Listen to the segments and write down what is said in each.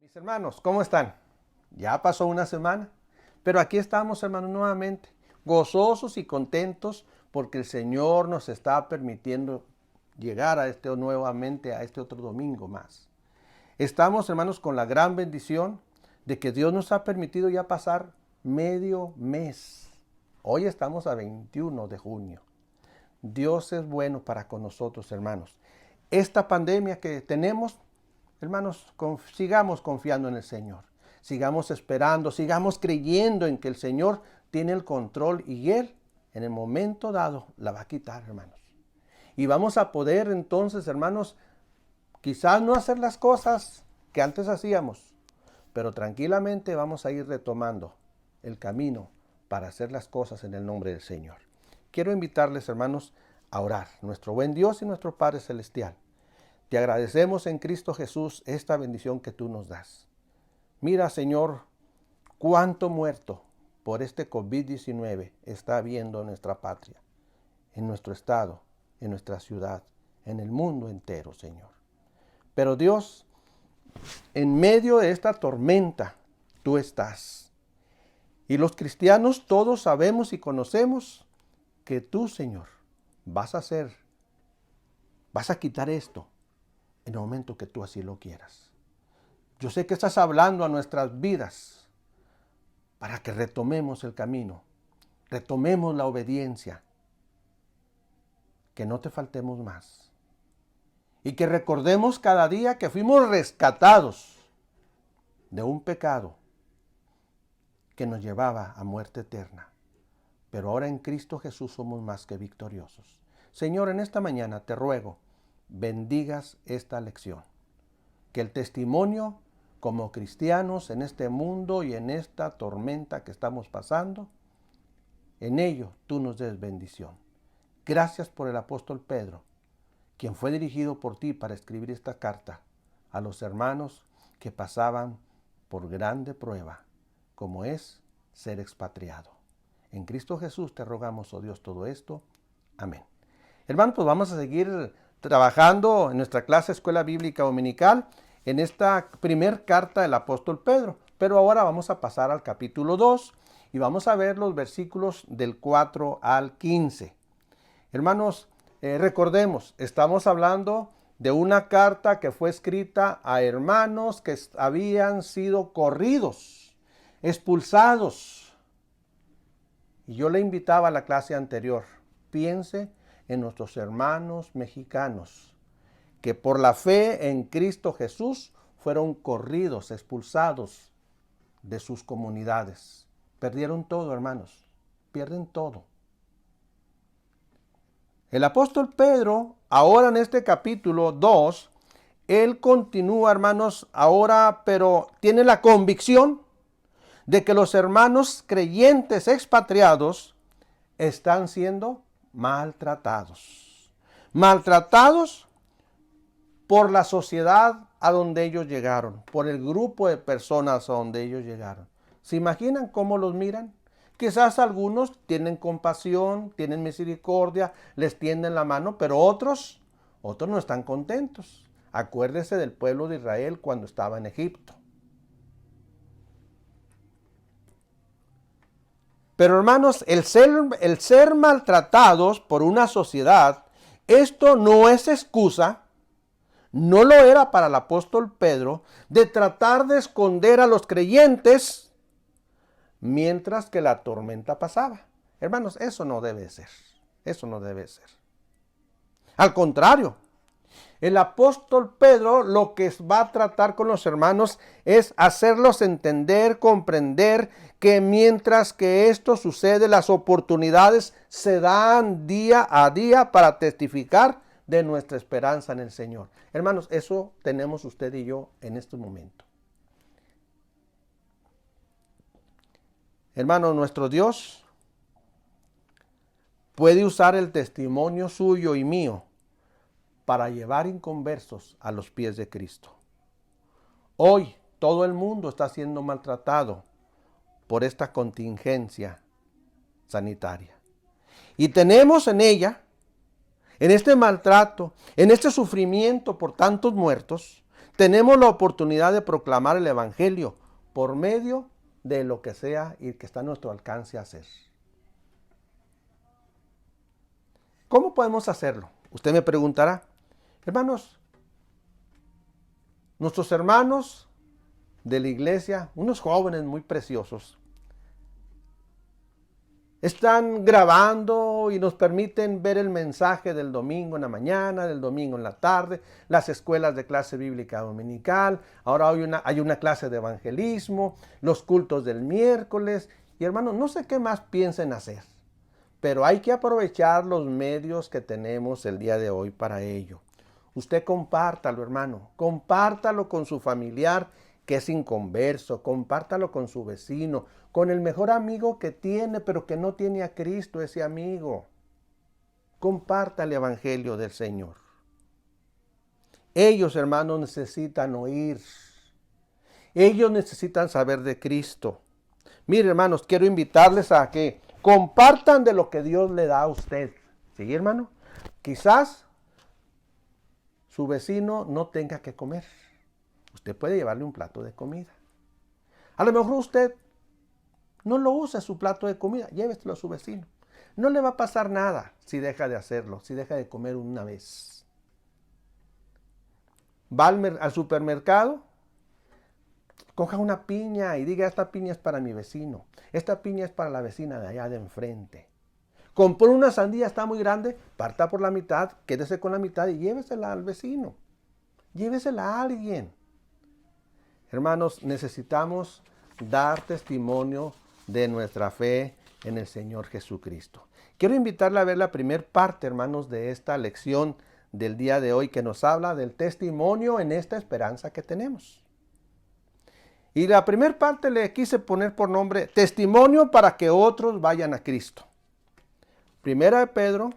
Mis hermanos, ¿cómo están? Ya pasó una semana, pero aquí estamos, hermanos, nuevamente, gozosos y contentos porque el Señor nos está permitiendo llegar nuevamente a este otro domingo más. Estamos, hermanos, con la gran bendición de que Dios nos ha permitido ya pasar medio mes. Hoy estamos a 21 de junio. Dios es bueno para con nosotros, hermanos. Esta pandemia que tenemos, hermanos, sigamos confiando en el Señor. Sigamos esperando, sigamos creyendo en que el Señor tiene el control y Él, en el momento dado, la va a quitar, hermanos. Y vamos a poder entonces, hermanos, quizás no hacer las cosas que antes hacíamos, pero tranquilamente vamos a ir retomando el camino para hacer las cosas en el nombre del Señor. Quiero invitarles, hermanos, a orar. Nuestro buen Dios y nuestro Padre Celestial, te agradecemos en Cristo Jesús esta bendición que tú nos das. Mira, Señor, cuánto muerto por este COVID-19 está habiendo en nuestra patria, en nuestro estado, en nuestra ciudad, en el mundo entero, Señor. Pero Dios, en medio de esta tormenta, tú estás. Y los cristianos todos sabemos y conocemos que tú, Señor, vas a quitar esto en el momento que tú así lo quieras. Yo sé que estás hablando a nuestras vidas para que retomemos el camino, retomemos la obediencia, que no te faltemos más y que recordemos cada día que fuimos rescatados de un pecado que nos llevaba a muerte eterna. Pero ahora en Cristo Jesús somos más que victoriosos. Señor, en esta mañana te ruego, bendigas esta lección. Que el testimonio como cristianos en este mundo y en esta tormenta que estamos pasando, en ello tú nos des bendición. Gracias por el apóstol Pedro, quien fue dirigido por ti para escribir esta carta a los hermanos que pasaban por grande prueba, como es ser expatriado. En Cristo Jesús te rogamos, oh Dios, todo esto. Amén. Hermanos, pues vamos a seguir trabajando en nuestra clase Escuela Bíblica Dominical en esta primer carta del apóstol Pedro. Pero ahora vamos a pasar al capítulo 2 y vamos a ver los versículos del 4 al 15. Hermanos, recordemos, estamos hablando de una carta que fue escrita a hermanos que habían sido corridos, expulsados. Y yo le invitaba a la clase anterior, piense en nuestros hermanos mexicanos, que por la fe en Cristo Jesús fueron corridos, expulsados de sus comunidades. Perdieron todo, hermanos, pierden todo. El apóstol Pedro, ahora en este capítulo 2, él continúa, hermanos, ahora, pero tiene la convicción de que los hermanos creyentes expatriados están siendo maltratados. Maltratados por la sociedad a donde ellos llegaron, por el grupo de personas a donde ellos llegaron. ¿Se imaginan cómo los miran? Quizás algunos tienen compasión, tienen misericordia, les tienden la mano, pero otros no están contentos. Acuérdese del pueblo de Israel cuando estaba en Egipto. Pero hermanos, el ser maltratados por una sociedad, esto no es excusa, no lo era para el apóstol Pedro, de tratar de esconder a los creyentes mientras que la tormenta pasaba. Hermanos, eso no debe ser. Eso no debe ser. Al contrario, el apóstol Pedro lo que va a tratar con los hermanos es hacerlos entender, comprender que mientras que esto sucede, las oportunidades se dan día a día para testificar de nuestra esperanza en el Señor. Hermanos, eso tenemos usted y yo en este momento. Hermanos, nuestro Dios puede usar el testimonio suyo y mío para llevar inconversos a los pies de Cristo. Hoy todo el mundo está siendo maltratado por esta contingencia sanitaria. Y tenemos en ella, en este maltrato, en este sufrimiento por tantos muertos, Tenemos la oportunidad de proclamar el Evangelio por medio de lo que sea y que está a nuestro alcance hacer. ¿Cómo podemos hacerlo? Usted me preguntará, hermanos, nuestros hermanos de la iglesia, unos jóvenes muy preciosos, están grabando y nos permiten ver el mensaje del domingo en la mañana, del domingo en la tarde, las escuelas de clase bíblica dominical, ahora hay una clase de evangelismo, los cultos del miércoles, y hermanos, no sé qué más piensen hacer, pero hay que aprovechar los medios que tenemos el día de hoy para ello. Usted compártalo, hermano, compártalo con su familiar que es inconverso, compártalo con su vecino, con el mejor amigo que tiene, pero que no tiene a Cristo ese amigo. Comparta el Evangelio del Señor. Ellos, hermanos, necesitan oír. Ellos necesitan saber de Cristo. Mire, hermanos, quiero invitarles a que compartan de lo que Dios le da a usted. ¿Sí, hermano? Quizás su vecino no tenga que comer. Usted puede llevarle un plato de comida. A lo mejor usted no lo usa su plato de comida, lléveselo a su vecino. No le va a pasar nada si deja de hacerlo, si deja de comer una vez. Va al supermercado, coja una piña y diga, esta piña es para mi vecino, esta piña es para la vecina de allá de enfrente. Compró una sandía, está muy grande, parta por la mitad, quédese con la mitad y llévesela al vecino. Llévesela a alguien. Hermanos, necesitamos dar testimonio de nuestra fe en el Señor Jesucristo. Quiero invitarle a ver la primera parte, hermanos, de esta lección del día de hoy que nos habla del testimonio en esta esperanza que tenemos. Y la primera parte le quise poner por nombre testimonio para que otros vayan a Cristo. Primera de Pedro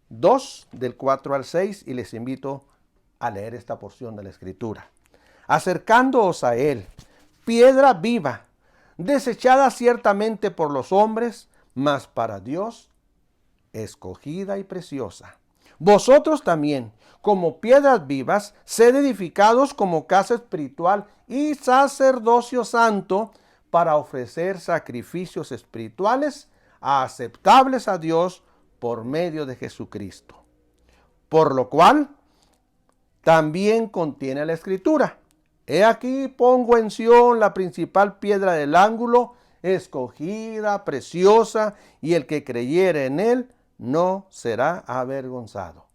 2, del 4 al 6, y les invito a leer esta porción de la Escritura. Acercándoos a Él, piedra viva, desechada ciertamente por los hombres, mas para Dios escogida y preciosa. Vosotros también, como piedras vivas, sed edificados como casa espiritual y sacerdocio santo, para ofrecer sacrificios espirituales aceptables a Dios por medio de Jesucristo. Por lo cual, también contiene la Escritura. He aquí pongo en Sión la principal piedra del ángulo, escogida, preciosa, y el que creyere en él no será avergonzado.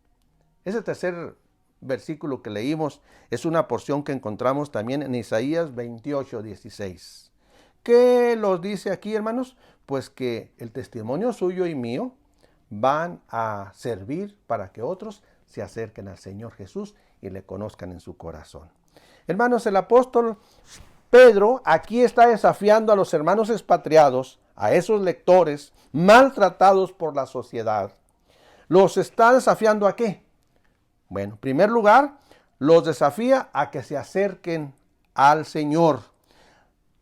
Ese tercer versículo que leímos es una porción que encontramos también en Isaías 28, 16. ¿Qué los dice aquí, hermanos? Pues que el testimonio suyo y mío van a servir para que otros se acerquen al Señor Jesús y le conozcan en su corazón. Hermanos, el apóstol Pedro aquí está desafiando a los hermanos expatriados, a esos lectores maltratados por la sociedad. ¿Los está desafiando a qué? Bueno, en primer lugar, los desafía a que se acerquen al Señor.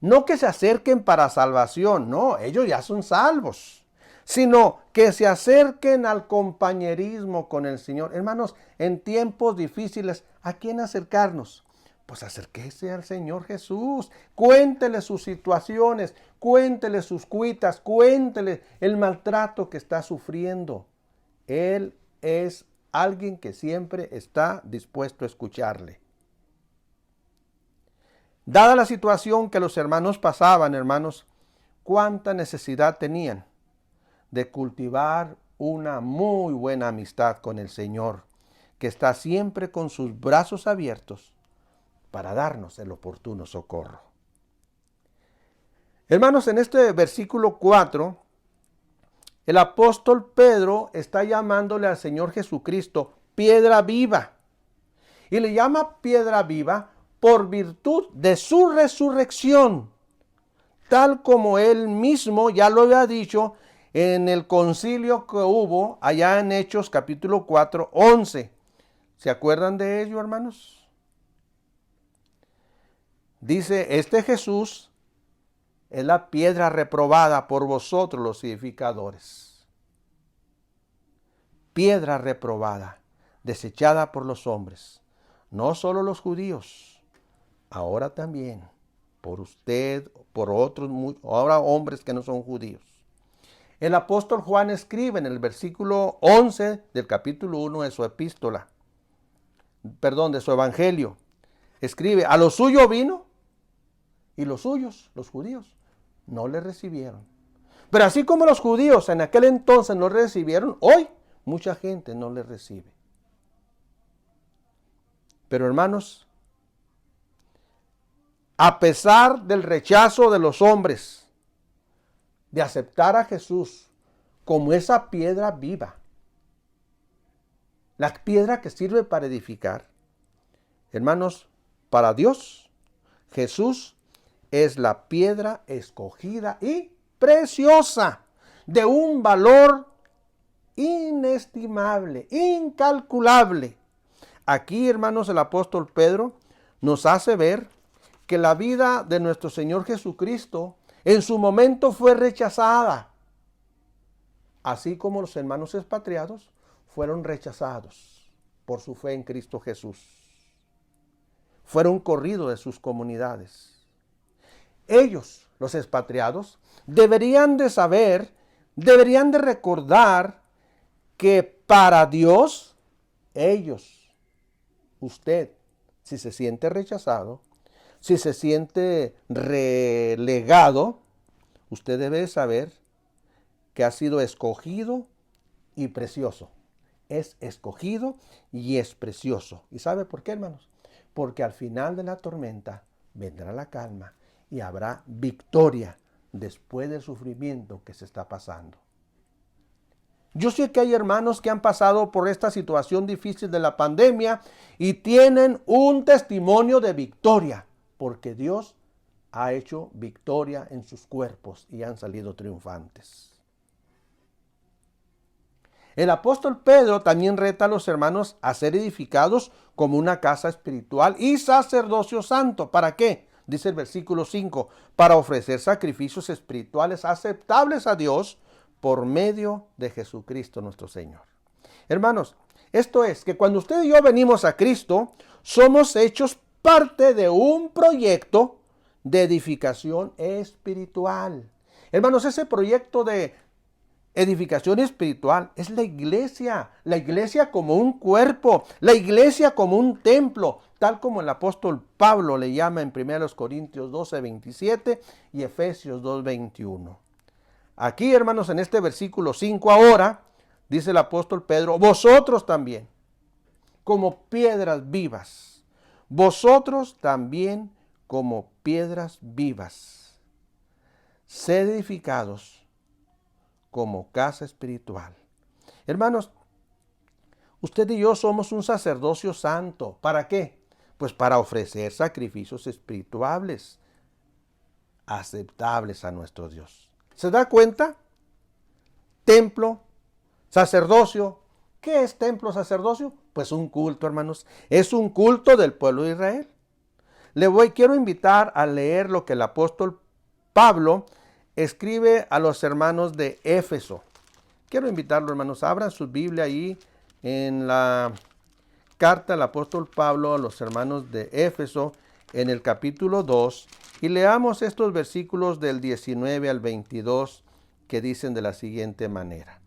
No que se acerquen para salvación, no, ellos ya son salvos, sino que se acerquen al compañerismo con el Señor. Hermanos, en tiempos difíciles, ¿a quién acercarnos? Pues acérquese al Señor Jesús, cuéntele sus situaciones, cuéntele sus cuitas, cuéntele el maltrato que está sufriendo. Él es alguien que siempre está dispuesto a escucharle. Dada la situación que los hermanos pasaban, hermanos, cuánta necesidad tenían de cultivar una muy buena amistad con el Señor, que está siempre con sus brazos abiertos para darnos el oportuno socorro. Hermanos, en este versículo 4, el apóstol Pedro está llamándole al Señor Jesucristo piedra viva. Y le llama piedra viva por virtud de su resurrección, tal como él mismo ya lo había dicho en el concilio que hubo allá en Hechos capítulo 4, 11. ¿Se acuerdan de ello, hermanos? Dice, este Jesús es la piedra reprobada por vosotros los edificadores. Piedra reprobada, desechada por los hombres, no solo los judíos, ahora también, por usted, por otros, ahora hombres que no son judíos. El apóstol Juan escribe en el versículo 11 del capítulo 1 de su epístola, de su evangelio, escribe, a lo suyo vino y los suyos, los judíos, no le recibieron. Pero así como los judíos en aquel entonces no le recibieron, hoy mucha gente no le recibe. Pero hermanos, a pesar del rechazo de los hombres de aceptar a Jesús como esa piedra viva, la piedra que sirve para edificar, hermanos, para Dios, Jesús es la piedra escogida y preciosa, de un valor inestimable, incalculable. Aquí, hermanos, el apóstol Pedro nos hace ver que la vida de nuestro Señor Jesucristo en su momento fue rechazada, así como los hermanos expatriados fueron rechazados por su fe en Cristo Jesús. Fueron corridos de sus comunidades. Ellos, los expatriados, deberían de saber, deberían de recordar que para Dios, ellos, usted, si se siente rechazado, si se siente relegado, usted debe saber que ha sido escogido y precioso. Es escogido y es precioso. ¿Y sabe por qué, hermanos? Porque al final de la tormenta vendrá la calma y habrá victoria después del sufrimiento que se está pasando. Yo sé que hay hermanos que han pasado por esta situación difícil de la pandemia y tienen un testimonio de victoria, porque Dios ha hecho victoria en sus cuerpos y han salido triunfantes. El apóstol Pedro también reta a los hermanos a ser edificados como una casa espiritual y sacerdocio santo. ¿Para qué? Dice el versículo 5, para ofrecer sacrificios espirituales aceptables a Dios por medio de Jesucristo nuestro Señor. Hermanos, esto es que cuando usted y yo venimos a Cristo, somos hechos parte de un proyecto de edificación espiritual. Hermanos, ese proyecto de edificación espiritual es la iglesia como un cuerpo, la iglesia como un templo, tal como el apóstol Pablo le llama en 1 Corintios 12:27 y Efesios 2:21. Aquí, hermanos, en este versículo 5 ahora, dice el apóstol Pedro, vosotros también, como piedras vivas, vosotros también como piedras vivas, sed edificados como casa espiritual. Hermanos, usted y yo somos un sacerdocio santo. ¿Para qué? Pues para ofrecer sacrificios espirituales aceptables a nuestro Dios. ¿Se da cuenta? Templo, sacerdocio. ¿Qué es templo, sacerdocio? Pues un culto, hermanos. Es un culto del pueblo de Israel. Quiero invitar a leer lo que el apóstol Pablo escribe a los hermanos de Éfeso. Quiero invitarlo, hermanos, abran su Biblia ahí en la carta del apóstol Pablo a los hermanos de Éfeso en el capítulo 2 y leamos estos versículos del 19 al 22 que dicen de la siguiente manera.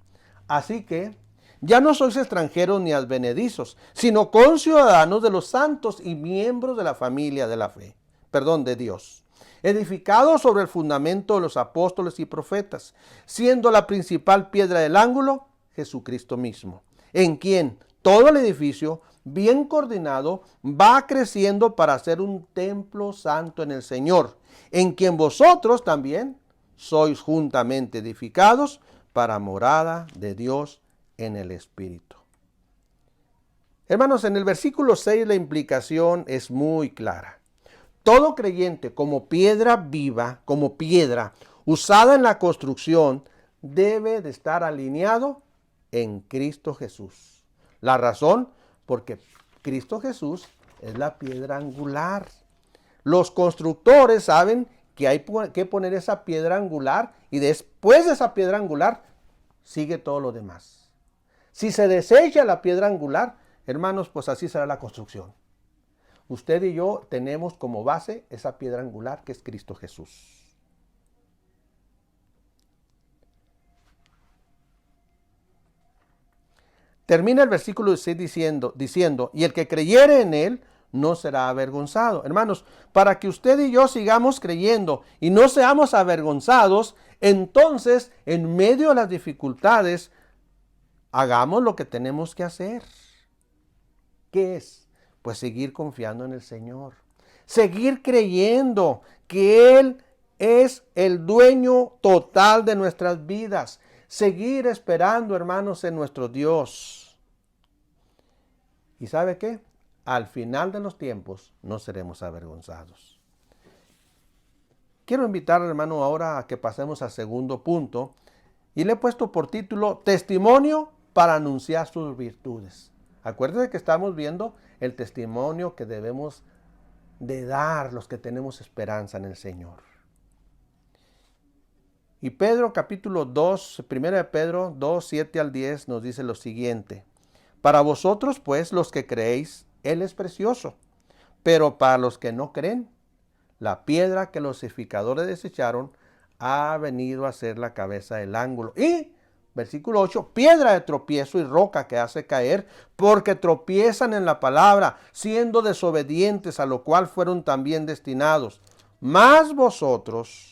Así que ya no sois extranjeros ni advenedizos, sino conciudadanos de los santos y miembros de la familia de la fe, de Dios, edificados sobre el fundamento de los apóstoles y profetas, siendo la principal piedra del ángulo Jesucristo mismo, en quien todo el edificio, bien coordinado, va creciendo para ser un templo santo en el Señor, en quien vosotros también sois juntamente edificados para morada de Dios en el Espíritu. Hermanos, en el versículo 6 la implicación es muy clara. Todo creyente como piedra viva, como piedra usada en la construcción, debe de estar alineado en Cristo Jesús. La razón, porque Cristo Jesús es la piedra angular. Los constructores saben que hay que poner esa piedra angular y después de esa piedra angular sigue todo lo demás. Si se desecha la piedra angular, hermanos, pues así será la construcción. Usted y yo tenemos como base esa piedra angular que es Cristo Jesús. Termina el versículo 16 diciendo, y el que creyere en él no será avergonzado. Hermanos, para que usted y yo sigamos creyendo y no seamos avergonzados, entonces, en medio de las dificultades, hagamos lo que tenemos que hacer. ¿Qué es? Pues seguir confiando en el Señor. Seguir creyendo que Él es el dueño total de nuestras vidas. Seguir esperando, hermanos, en nuestro Dios. ¿Y sabe qué? Al final de los tiempos no seremos avergonzados. Quiero invitar, hermano, ahora a que pasemos al segundo punto. Y le he puesto por título, Testimonio para anunciar sus virtudes. Acuérdense que estamos viendo el testimonio que debemos de dar los que tenemos esperanza en el Señor. Y Pedro capítulo 2, 1 de Pedro 2, 7 al 10 nos dice lo siguiente. Para vosotros, pues, los que creéis, Él es precioso. Pero para los que no creen, la piedra que los edificadores desecharon ha venido a ser la cabeza del ángulo. Y, versículo 8, piedra de tropiezo y roca que hace caer, porque tropiezan en la palabra, siendo desobedientes, a lo cual fueron también destinados. Mas vosotros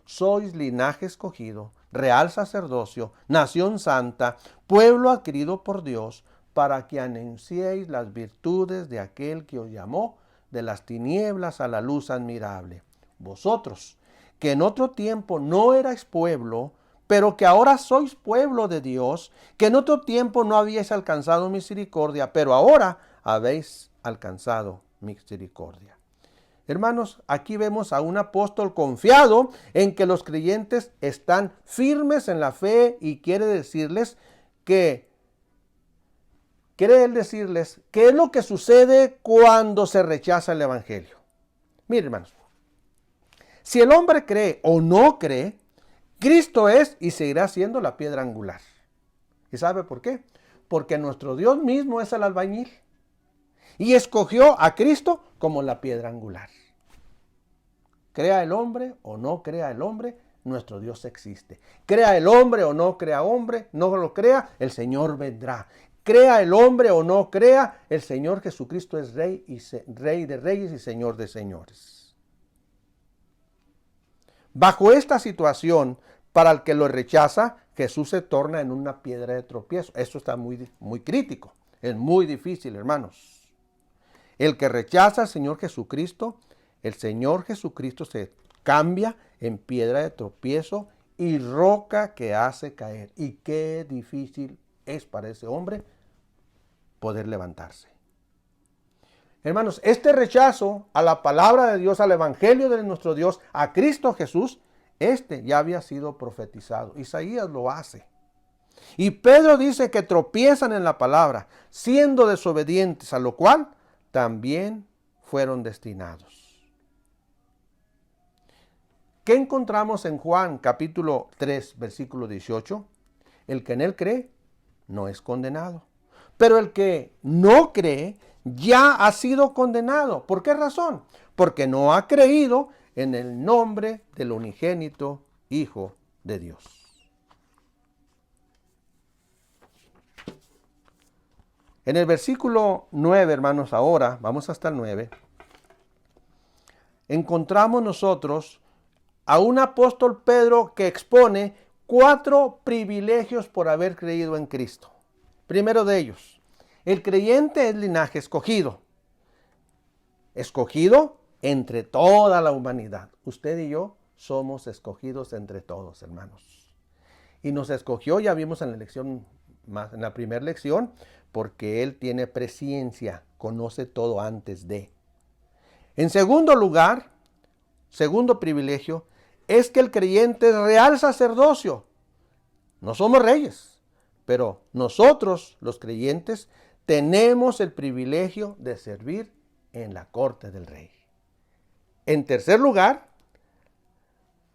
sois linaje escogido, real sacerdocio, nación santa, pueblo adquirido por Dios, para que anunciéis las virtudes de aquel que os llamó de las tinieblas a la luz admirable. Vosotros, que en otro tiempo no erais pueblo, pero que ahora sois pueblo de Dios, que en otro tiempo no habíais alcanzado misericordia, pero ahora habéis alcanzado misericordia. Hermanos, aquí vemos a un apóstol confiado en que los creyentes están firmes en la fe y quiere decirles qué es lo que sucede cuando se rechaza el evangelio. Miren, hermanos, si el hombre cree o no cree, Cristo es y seguirá siendo la piedra angular. ¿Y sabe por qué? Porque nuestro Dios mismo es el albañil y escogió a Cristo como la piedra angular. Crea el hombre o no crea el hombre, nuestro Dios existe. Crea el hombre o no crea hombre, no lo crea, el Señor vendrá. Crea el hombre o no crea, el Señor Jesucristo es Rey de reyes y Señor de señores. Bajo esta situación, para el que lo rechaza, Jesús se torna en una piedra de tropiezo. Esto está muy, muy crítico, es muy difícil, hermanos. El que rechaza al Señor Jesucristo, el Señor Jesucristo se cambia en piedra de tropiezo y roca que hace caer. Y qué difícil es para ese hombre poder levantarse. Hermanos, este rechazo a la palabra de Dios, al evangelio de nuestro Dios, a Cristo Jesús, ya había sido profetizado. Isaías lo hace. Y Pedro dice que tropiezan en la palabra, siendo desobedientes, a lo cual también fueron destinados. ¿Qué encontramos en Juan capítulo 3, versículo 18? El que en él cree no es condenado. Pero el que no cree ya ha sido condenado. ¿Por qué razón? Porque no ha creído en el nombre del unigénito Hijo de Dios. En el versículo 9, hermanos, ahora, vamos hasta el 9, encontramos nosotros a un apóstol Pedro que expone 4 privilegios por haber creído en Cristo. Primero de ellos, el creyente es linaje escogido. Escogido entre toda la humanidad. Usted y yo somos escogidos entre todos, hermanos. Y nos escogió, ya vimos en la primera lección, porque Él tiene presciencia, conoce todo antes de. En segundo lugar, segundo privilegio, es que el creyente es real sacerdocio. No somos reyes, pero nosotros, los creyentes, tenemos el privilegio de servir en la corte del rey. En tercer lugar,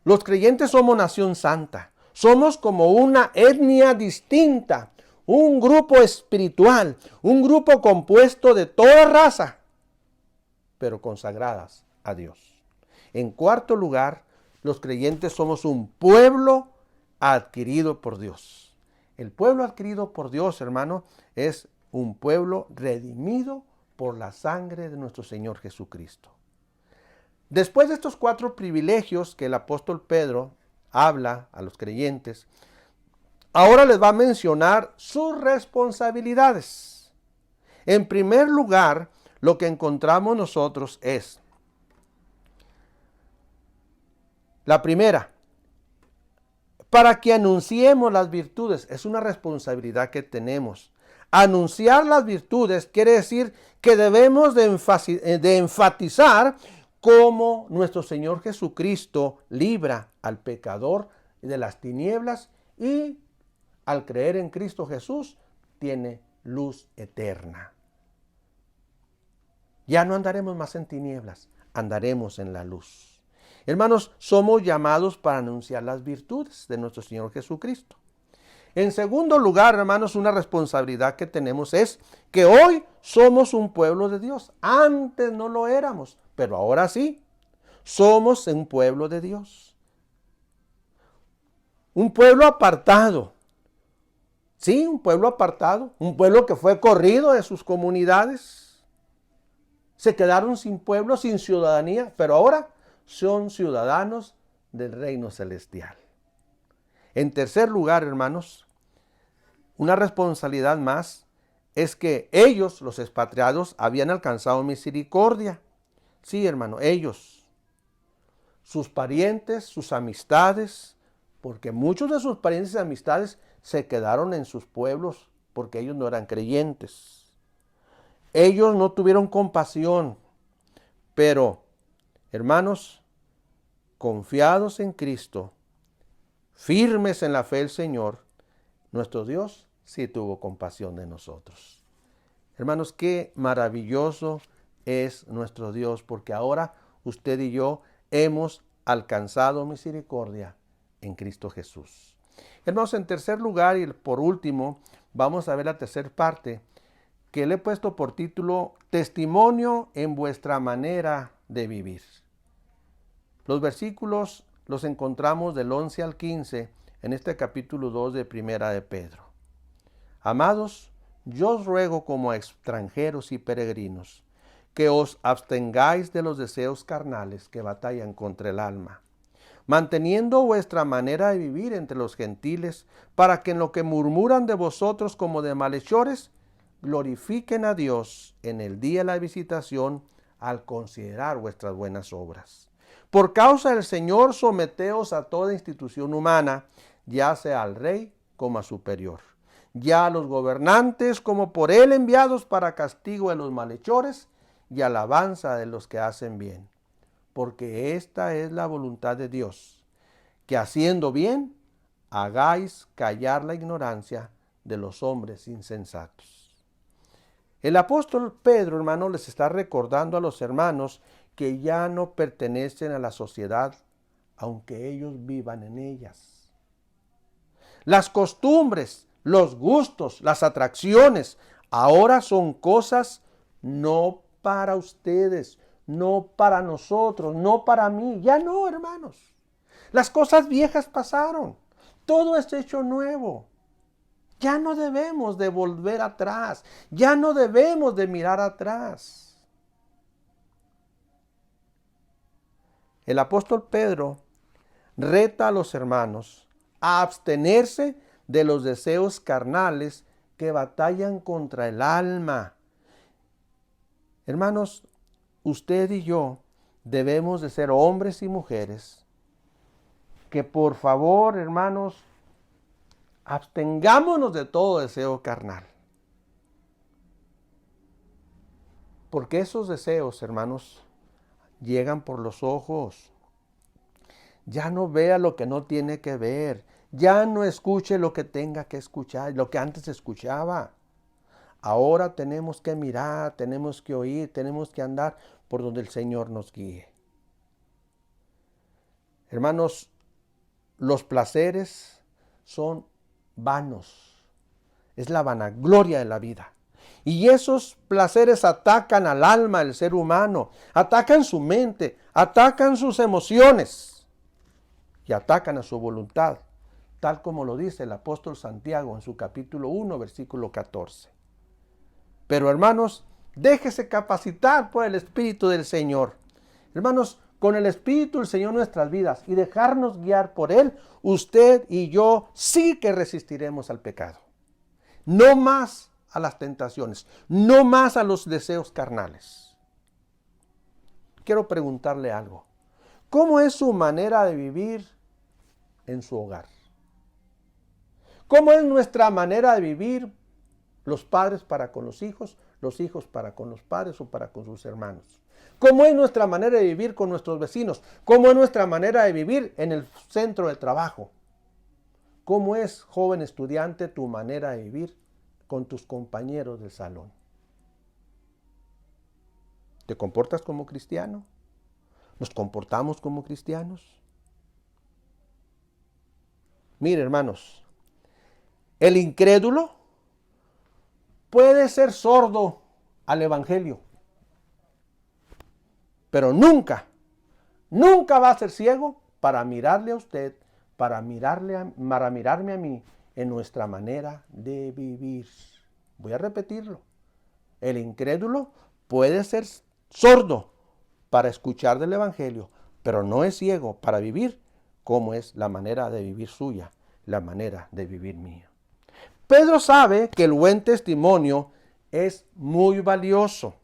los creyentes somos nación santa. Somos como una etnia distinta, un grupo espiritual, un grupo compuesto de toda raza, pero consagradas a Dios. En cuarto lugar, los creyentes somos un pueblo adquirido por Dios. El pueblo adquirido por Dios, hermano, es un pueblo redimido por la sangre de nuestro Señor Jesucristo. Después de estos 4 privilegios que el apóstol Pedro habla a los creyentes, ahora les va a mencionar sus responsabilidades. En primer lugar, lo que encontramos nosotros es la primera, para que anunciemos las virtudes. Es una responsabilidad que tenemos. Anunciar las virtudes quiere decir que debemos de enfatizar cómo nuestro Señor Jesucristo libra al pecador de las tinieblas y al creer en Cristo Jesús tiene luz eterna. Ya no andaremos más en tinieblas, andaremos en la luz. Hermanos, somos llamados para anunciar las virtudes de nuestro Señor Jesucristo. En segundo lugar, hermanos, una responsabilidad que tenemos es que hoy somos un pueblo de Dios. Antes no lo éramos, pero ahora sí. Somos un pueblo de Dios. Un pueblo apartado. Sí, un pueblo apartado. Un pueblo que fue corrido de sus comunidades. Se quedaron sin pueblo, sin ciudadanía, pero ahora son ciudadanos del reino celestial. En tercer lugar, hermanos, una responsabilidad más es que ellos, los expatriados, habían alcanzado misericordia. Sí, hermano, ellos, sus parientes, sus amistades, porque muchos de sus parientes y amistades se quedaron en sus pueblos porque ellos no eran creyentes. Ellos no tuvieron compasión, pero, hermanos, confiados en Cristo, firmes en la fe del Señor, nuestro Dios sí tuvo compasión de nosotros. Hermanos, qué maravilloso es nuestro Dios, porque ahora usted y yo hemos alcanzado misericordia en Cristo Jesús. Hermanos, en tercer lugar y por último, vamos a ver la tercera parte que le he puesto por título Testimonio en vuestra manera de vivir. Los versículos los encontramos del 11 al 15 en este capítulo 2 de Primera de Pedro. Amados, yo os ruego como a extranjeros y peregrinos que os abstengáis de los deseos carnales que batallan contra el alma, manteniendo vuestra manera de vivir entre los gentiles, para que en lo que murmuran de vosotros como de malhechores, glorifiquen a Dios en el día de la visitación al considerar vuestras buenas obras. Por causa del Señor, someteos a toda institución humana, ya sea al rey como a superior, ya a los gobernantes como por él enviados para castigo de los malhechores y alabanza de los que hacen bien. Porque esta es la voluntad de Dios, que haciendo bien, hagáis callar la ignorancia de los hombres insensatos. El apóstol Pedro, hermano, les está recordando a los hermanos que ya no pertenecen a la sociedad, aunque ellos vivan en ellas. Las costumbres, los gustos, las atracciones, ahora son cosas no para ustedes, no para nosotros, no para mí. Ya no, hermanos. Las cosas viejas pasaron. Todo es hecho nuevo. Ya no debemos de volver atrás. Ya no debemos de mirar atrás. El apóstol Pedro reta a los hermanos a abstenerse de los deseos carnales que batallan contra el alma. Hermanos, usted y yo debemos de ser hombres y mujeres que por favor, hermanos, abstengámonos de todo deseo carnal. Porque esos deseos, hermanos, llegan por los ojos. Ya no vea lo que no tiene que ver. Ya no escuche lo que tenga que escuchar, lo que antes escuchaba. Ahora tenemos que mirar, tenemos que oír, tenemos que andar por donde el Señor nos guíe. Hermanos, los placeres son vanos. es la vanagloria de la vida. Y esos placeres atacan al alma del ser humano, atacan su mente, atacan sus emociones y atacan a su voluntad, tal como lo dice el apóstol Santiago en su capítulo 1, versículo 14. Pero hermanos, déjese capacitar por el Espíritu del Señor. Hermanos, con el Espíritu del Señor en nuestras vidas y dejarnos guiar por Él, usted y yo sí que resistiremos al pecado. No más a las tentaciones, no más a los deseos carnales. Quiero preguntarle algo. ¿Cómo es su manera de vivir en su hogar? ¿Cómo es nuestra manera de vivir los padres para con los hijos para con los padres o para con sus hermanos? ¿Cómo es nuestra manera de vivir con nuestros vecinos? ¿Cómo es nuestra manera de vivir en el centro de trabajo? ¿Cómo es, joven estudiante, tu manera de vivir con tus compañeros del salón? ¿Te comportas como cristiano? ¿Nos comportamos como cristianos? Mire, hermanos, el incrédulo puede ser sordo al evangelio, pero nunca va a ser ciego para mirarle a usted, para mirarme a mí en nuestra manera de vivir. Voy a repetirlo. El incrédulo puede ser sordo para escuchar del evangelio, pero no es ciego para vivir como es la manera de vivir suya, la manera de vivir mía. Pedro sabe que el buen testimonio es muy valioso,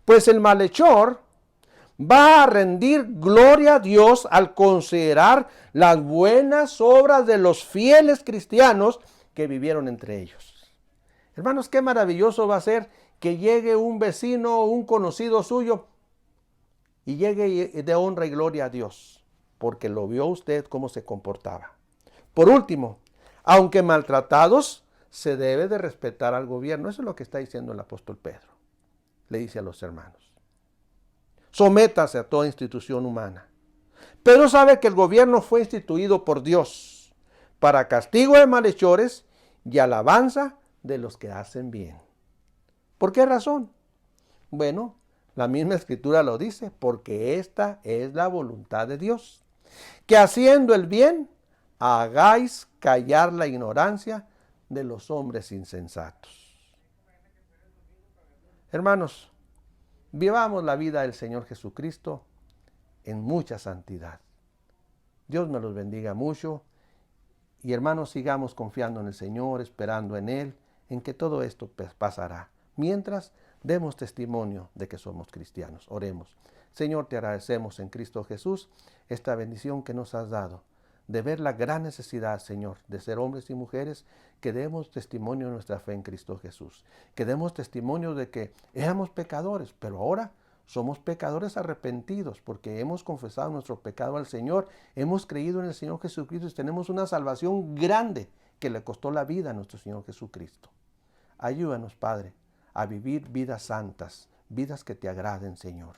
pues el malhechor va a rendir gloria a Dios al considerar las buenas obras de los fieles cristianos que vivieron entre ellos. Hermanos, qué maravilloso va a ser que llegue un vecino o un conocido suyo y llegue de honra y gloria a Dios, porque lo vio usted cómo se comportaba. Por último, aunque maltratados, se debe de respetar al gobierno. Eso es lo que está diciendo el apóstol Pedro. Le dice a los hermanos. Sométase a toda institución humana. Pedro sabe que el gobierno fue instituido por Dios para castigo de malhechores y alabanza de los que hacen bien. ¿Por qué razón? Bueno, la misma escritura lo dice, porque esta es la voluntad de Dios, que haciendo el bien hagáis callar la ignorancia de los hombres insensatos. Hermanos, vivamos la vida del Señor Jesucristo en mucha santidad. Dios me los bendiga mucho y hermanos, sigamos confiando en el Señor, esperando en Él, en que todo esto pasará. Mientras demos testimonio de que somos cristianos. Oremos. Señor, te agradecemos en Cristo Jesús esta bendición que nos has dado, de ver la gran necesidad, Señor, de ser hombres y mujeres que demos testimonio de nuestra fe en Cristo Jesús, que demos testimonio de que éramos pecadores, pero ahora somos pecadores arrepentidos porque hemos confesado nuestro pecado al Señor, hemos creído en el Señor Jesucristo y tenemos una salvación grande que le costó la vida a nuestro Señor Jesucristo. Ayúdanos, Padre, a vivir vidas santas, vidas que te agraden, Señor.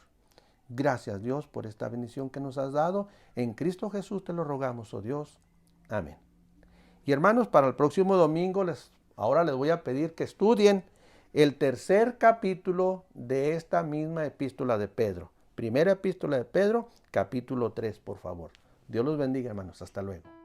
Gracias, Dios, por esta bendición que nos has dado. En Cristo Jesús te lo rogamos, oh Dios. Amén. Y hermanos, para el próximo domingo, ahora les voy a pedir que estudien el tercer capítulo de esta misma epístola de Pedro. Primera epístola de Pedro, capítulo 3, por favor. Dios los bendiga, hermanos. Hasta luego.